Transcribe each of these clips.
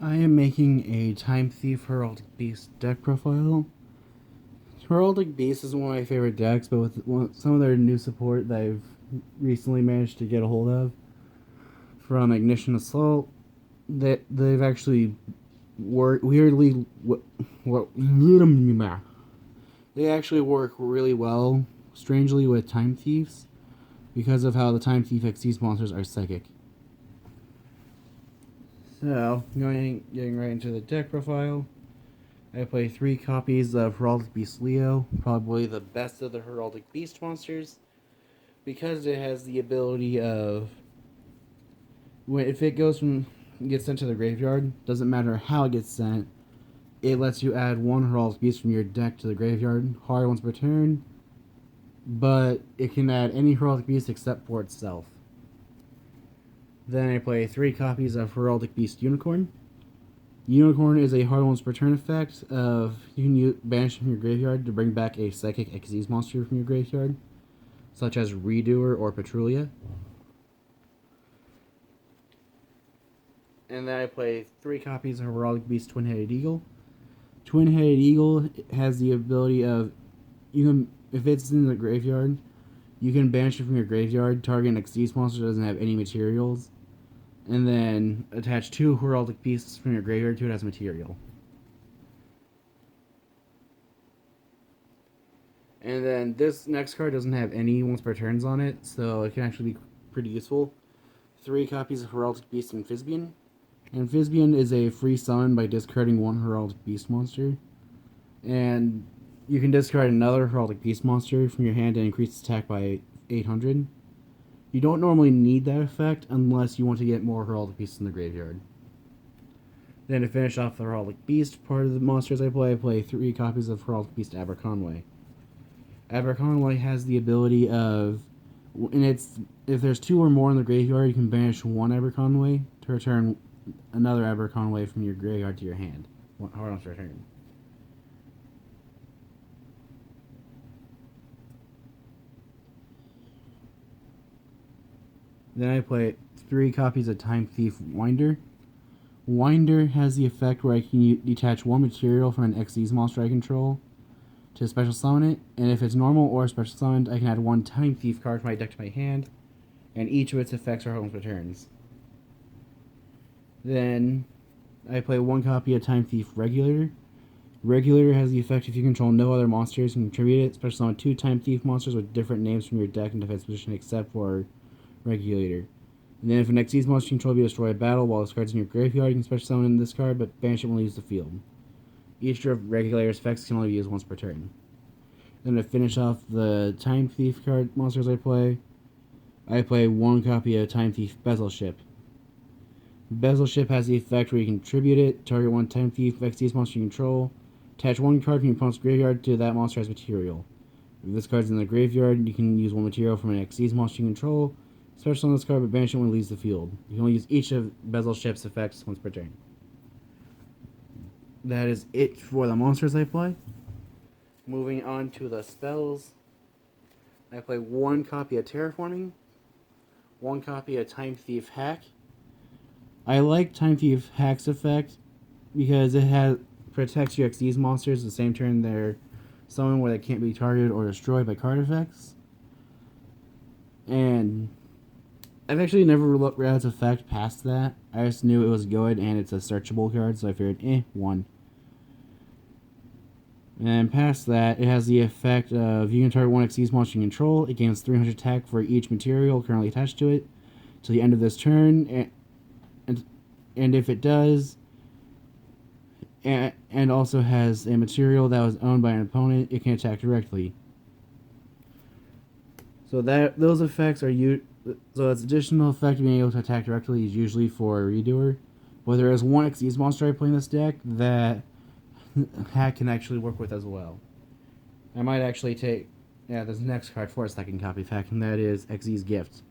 I am making a Time Thief Heraldic Beast deck profile. Heraldic Beast is one of my favorite decks, but with some of their new support that I've recently managed to get a hold of from Ignition Assault, that they've actually worked weirdly. What they actually work really well, strangely, with Time Thieves because of how the Time Thief XC's monsters are psychic. So, getting right into the deck profile. I play 3 copies of Heraldic Beast Leo, probably the best of the Heraldic Beast monsters, because it has the ability of, if it gets sent to the graveyard, doesn't matter how it gets sent, it lets you add 1 Heraldic Beast from your deck to the graveyard, hard once per turn, but it can add any Heraldic Beast except for itself. Then I play 3 copies of Heraldic Beast Unicorn. Unicorn is a hard once per turn effect of you can banish from your graveyard to bring back a psychic Xyz monster from your graveyard, such as Redoer or Patrulia. And then I play 3 copies of Heraldic Beast Twin-Headed Eagle. Twin-Headed Eagle has the ability of, if it's in the graveyard, you can banish it from your graveyard, target an Xyz monster that doesn't have any materials, and then attach 2 Heraldic Beasts from your graveyard to it as material. And then this next card doesn't have any once per turns on it, so it can actually be pretty useful. 3 copies of Heraldic Beast Amphisbian. Amphisbian is a free summon by discarding 1 Heraldic Beast monster. And you can discard another Heraldic Beast monster from your hand and increase its attack by 800. You don't normally need that effect unless you want to get more Heraldic Beasts in the graveyard. Then to finish off the Heraldic Beast part of the monsters I play 3 copies of Heraldic Beast Aberconway. Aberconway has the ability of, if there's 2 or more in the graveyard, you can banish 1 Aberconway to return another Aberconway from your graveyard to your hand. Hard on return. Then I play 3 copies of Time Thief Winder. Winder has the effect where I can detach 1 material from an Xyz monster I control to special summon it, and if it's normal or special summoned, I can add 1 Time Thief card from my deck to my hand, and each of its effects are home returns. Then I play 1 copy of Time Thief Regulator. Regulator has the effect if you control no other monsters, you can contribute it, special summon 2 Time Thief monsters with different names from your deck and defense position except for Regulator. And then if an Xyz monster you control be destroyed battle while this card's in your graveyard, you can special summon this card, but banish it when it leaves the field. Each of Regulator's effects can only be used once per turn. Then to finish off the Time Thief card monsters I play 1 copy of Time Thief Bezel Ship. Bezel Ship has the effect where you can contribute it, target 1 Time Thief Xyz monster you control, attach 1 card from your opponent's graveyard to that monster as material. If this card's in the graveyard, you can use 1 material from an Xyz monster you control, special on this card, but banish it when it leaves the field. You can only use each of Bezel Ship's effects once per turn. That is it for the monsters I play. Moving on to the spells. I play 1 copy of Terraforming, 1 copy of Time Thief Hack. I like Time Thief Hack's effect because it protects your Xyz monsters the same turn they're summoned where they can't be targeted or destroyed by card effects. And I've actually never looked at its effect past that. I just knew it was good and it's a searchable card, so I figured, 1. And past that, it has the effect of you can target 1 Xyz monster you control. It gains 300 attack for each material currently attached to it till the end of this turn. And if it does, and also has a material that was owned by an opponent, it can attack directly. So those effects are so its additional effect of being able to attack directly is usually for a Redoer. But there is 1 Xyz monster I play in this deck that Hack can actually work with as well. I might actually take this next card for a second copy of Hack, and that is Xyz Gift.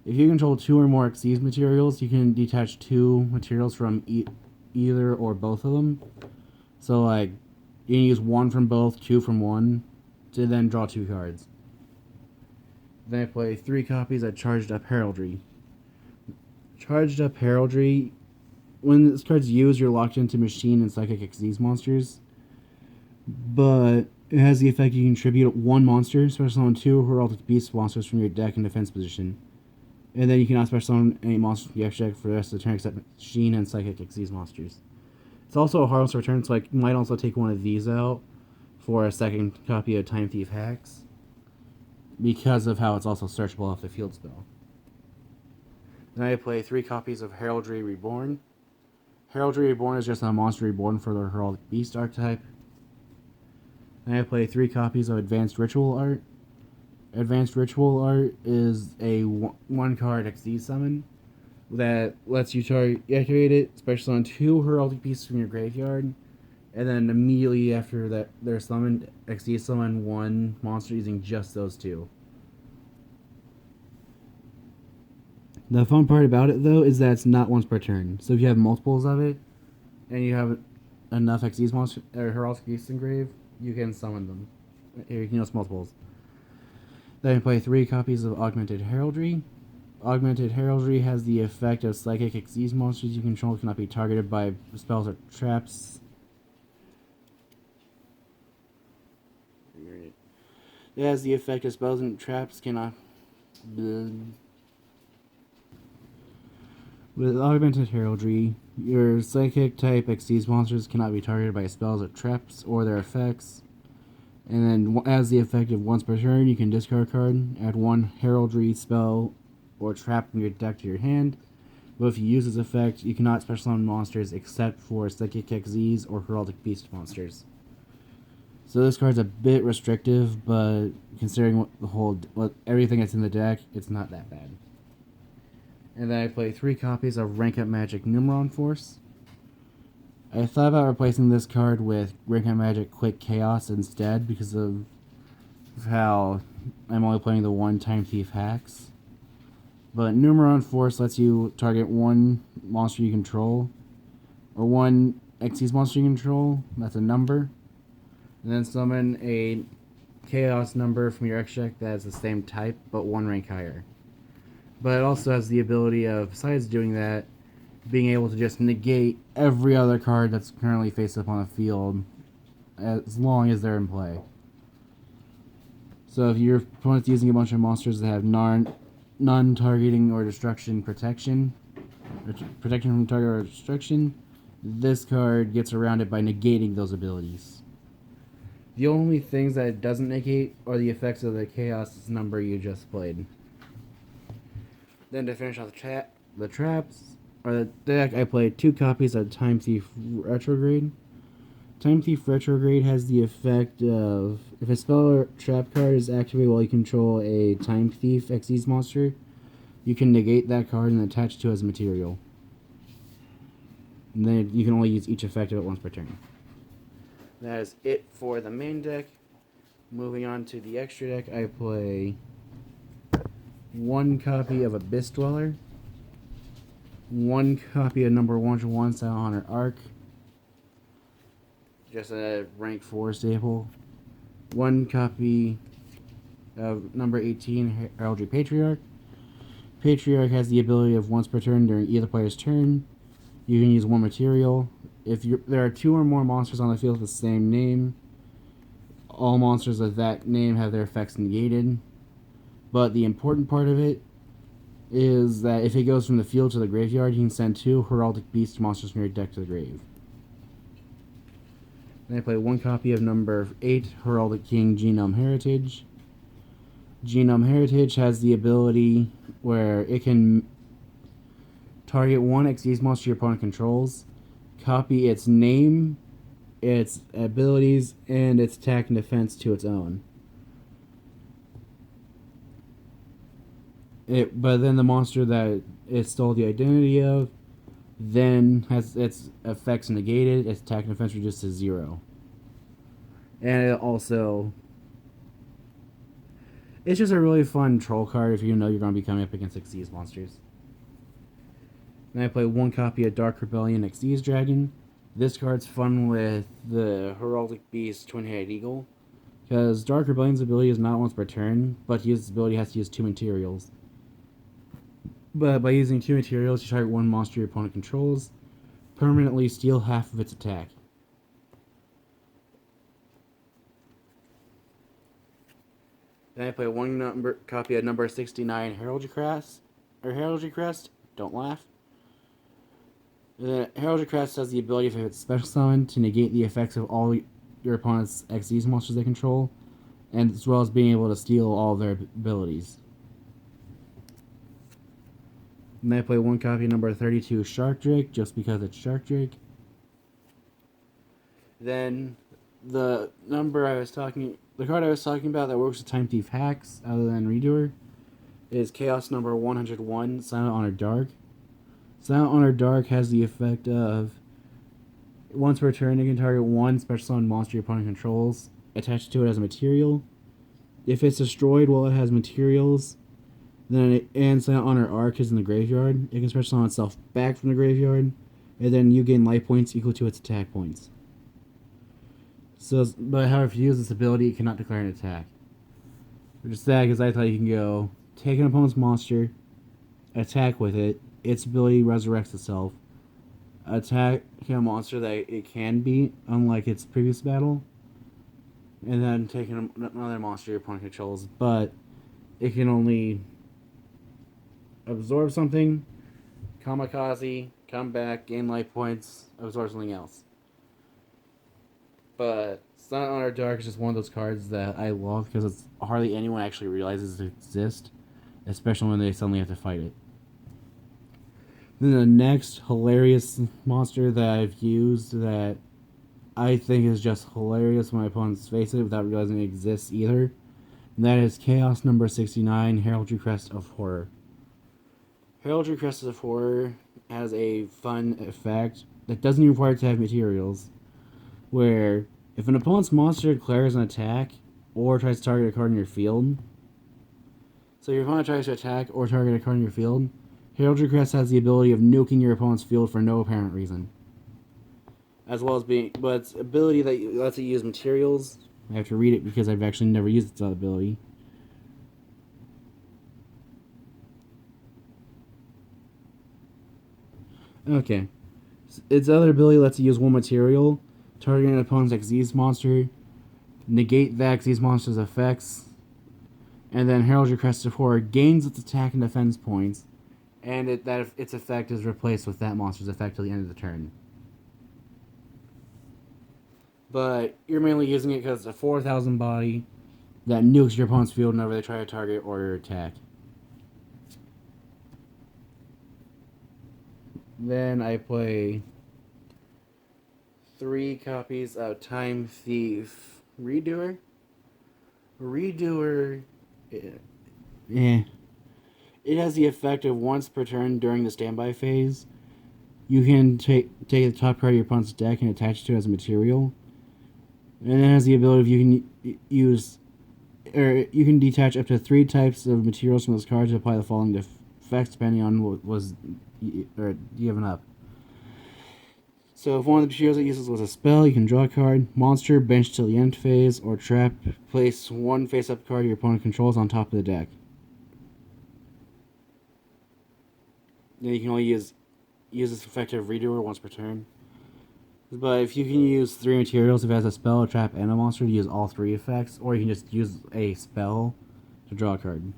If you control 2 or more Xyz materials, you can detach 2 materials from either or both of them. So like you can use 1 from both, 2 from one, to then draw 2 cards. Then I play 3 copies of Charged Up Heraldry. Charged Up Heraldry when this card's used, you're locked into Machine and Psychic Xyz monsters. But it has the effect you can contribute one monster, special summon 2 Heraldic Beast monsters from your deck in defense position. And then you cannot special summon any monster from your deck for the rest of the turn except Machine and Psychic Xyz monsters. It's also a harmless return, so you might also take one of these out for a second copy of Time Thief Hacks, because of how it's also searchable off the field spell. Then I play 3 copies of Heraldry Reborn. Heraldry Reborn is just a monster reborn for the Heraldic Beast archetype. Then I play 3 copies of Advanced Ritual Art. Advanced Ritual Art is a 1-card XD summon that lets you activate it, special summon 2 Heraldic Beasts from your graveyard, and then immediately after that they're summoned, XD summon 1 monster using just those 2. The fun part about it, though, is that it's not once per turn. So if you have multiples of it, and you have enough XD's monster or Heraldic Beasts engraved, you can summon them. You can use multiples. Then you play 3 copies of Augmented Heraldry. Augmented Heraldry has the effect of Psychic Xyz monsters you control cannot be targeted by spells or traps. It has the effect of spells and traps cannot... With Augmented Heraldry, your Psychic type Xyz monsters cannot be targeted by spells or traps or their effects. And then, as the effect of once per turn, you can discard a card, add 1 Heraldry spell or trap from your deck to your hand. But if you use this effect, you cannot special summon monsters except for Psychic Xyz or Heraldic Beast monsters. So this card's a bit restrictive, but considering everything that's in the deck, it's not that bad. And then I play 3 copies of Rank Up Magic Numeron Force. I thought about replacing this card with Rank Up Magic Quick Chaos instead because of how I'm only playing the 1 Time Thief Hacks. But Numeron Force lets you target 1 monster you control, or 1 Xyz monster you control, that's a number, and then summon a Chaos number from your X deck that has the same type, but 1 rank higher. But it also has the ability of, besides doing that, being able to just negate every other card that's currently face up on the field, as long as they're in play. So if your opponent's using a bunch of monsters that have non-targeting or destruction protection, or protection from target or destruction, this card gets around it by negating those abilities. The only things that it doesn't negate are the effects of the Chaos number you just played. Then to finish off the traps, or the deck, I played 2 copies of Time Thief Retrograde. Time Thief Retrograde has the effect of, if a spell or trap card is activated while you control a Time Thief Xyz monster, you can negate that card and attach it to as material. And then you can only use each effect of it once per turn. That is it for the main deck. Moving on to the extra deck, I play 1 copy of Abyss Dweller, 1 copy of number 101 Silent Hunter Arc, just a rank 4 staple, 1 copy of number 18 Heraldry Patriarch. Patriarch has the ability of once per turn during either player's turn, you can use 1 material. If there are 2 or more monsters on the field with the same name, all monsters of that name have their effects negated. But the important part of it is that if it goes from the field to the graveyard, you can send 2 Heraldic Beast monsters from your deck to the grave. Then I play 1 copy of number 8 Heraldic King Genome Heritage. Genome Heritage has the ability where it can target 1 Xyz monster your opponent controls, copy its name, its abilities, and its attack and defense to its own. But then the monster that it stole the identity of then has its effects negated, its attack and defense reduced to 0. And it also... it's just a really fun troll card if you know you're going to be coming up against Xyz monsters. Then I play 1 copy of Dark Rebellion Xyz Dragon. This card's fun with the Heraldic Beast Twin-Headed Eagle, because Dark Rebellion's ability is not once per turn, but to use its ability has to use 2 materials. But by using 2 materials, you target 1 monster your opponent controls. permanently steal half of its attack. Then I play one copy of number 69 Heraldic Crest. Don't laugh. The Heraldic Crest has the ability, if it's special summon, to negate the effects of all your opponent's Xyz monsters they control, and as well as being able to steal all of their abilities. And then I play one copy of number 32 Shark Drake, just because it's Shark Drake. Then the card I was talking about that works with Time Thief hacks, other than Redoer, is Chaos number 101, Silent Honor Dark. Silent Honor Dark has the effect of, once per turn, you can target one special summon monster your opponent controls, attached to it as a material. If it's destroyed while it has materials, then Silent Honor Arc is in the graveyard, it can special summon itself back from the graveyard, and then you gain life points equal to its attack points. But however, if you use this ability, it cannot declare an attack. Which is sad, because I thought you can go take an opponent's monster, attack with it, its ability resurrects itself, attack a monster that it can beat, unlike its previous battle, and then take another monster your opponent controls, but it can only absorb something, kamikaze, come back, gain life points, absorb something else. But Silent Honor Dark is just one of those cards that I love because it's hardly anyone actually realizes it exists, especially when they suddenly have to fight it. Then the next hilarious monster that I've used that I think is just hilarious when my opponents face it without realizing it exists either, and that is Chaos number 69, Heraldry Crest of Horror. Heraldry Crest of Horror has a fun effect that doesn't even require to have materials, where if an opponent's monster declares an attack or tries to target a card in your field, so your opponent tries to attack or target a card in your field, Heraldry Crest has the ability of nuking your opponent's field for no apparent reason. As well as but its ability that lets it use materials, I have to read it because I've actually never used its ability. Okay. Its other ability lets it use one material, target an opponent's Xyz monster, negate that Xyz monster's effects, and then Heraldry Crest of Horror gains its attack and defense points, and its effect is replaced with that monster's effect till the end of the turn. But you're mainly using it because it's a 4,000 body that nukes your opponent's field whenever they try to target or attack. Then I play 3 copies of Time Thief Redoer. Redoer, it has the effect of once per turn during the standby phase, you can take the top card of your opponent's deck and attach it to it as a material. And it has the ability of you can detach up to 3 types of materials from this card to apply the following effects depending on what was given up. So if one of the materials it uses was a spell, you can draw a card, monster, bench till the end phase, or trap, place one face-up card your opponent controls on top of the deck. Then you can only use this effective Redoer once per turn. But if you can use 3 materials, if it has a spell, a trap, and a monster, to use all 3 effects, or you can just use a spell to draw a card.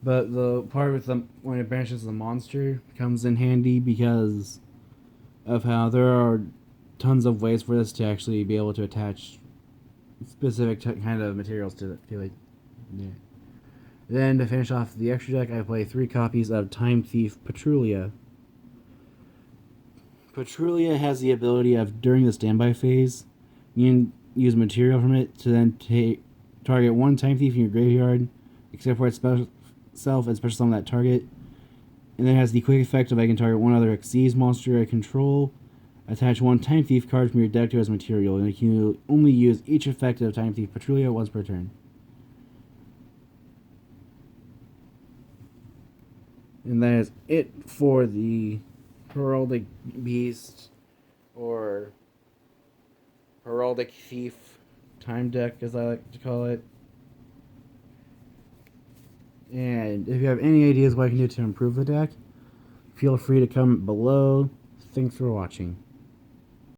But the part with when it banishes the monster comes in handy because of how there are tons of ways for this to actually be able to attach specific kind of materials to it. Yeah. Then to finish off the extra deck, I play 3 copies of Time Thief Patrulia. Patrulia has the ability of, during the standby phase, you can use material from it to then target one Time Thief in your graveyard, except for its self and special summon that target. And then it has the quick effect of I can target one other Xyz monster I control, attach one Time Thief card from your deck to it as material, and you can only use each effect of Time Thief Patrulia once per turn. And that is it for the Heraldic Beast, or Heraldic Thief time deck, as I like to call it. And if you have any ideas what I can do to improve the deck, Feel free to comment below. Thanks for watching.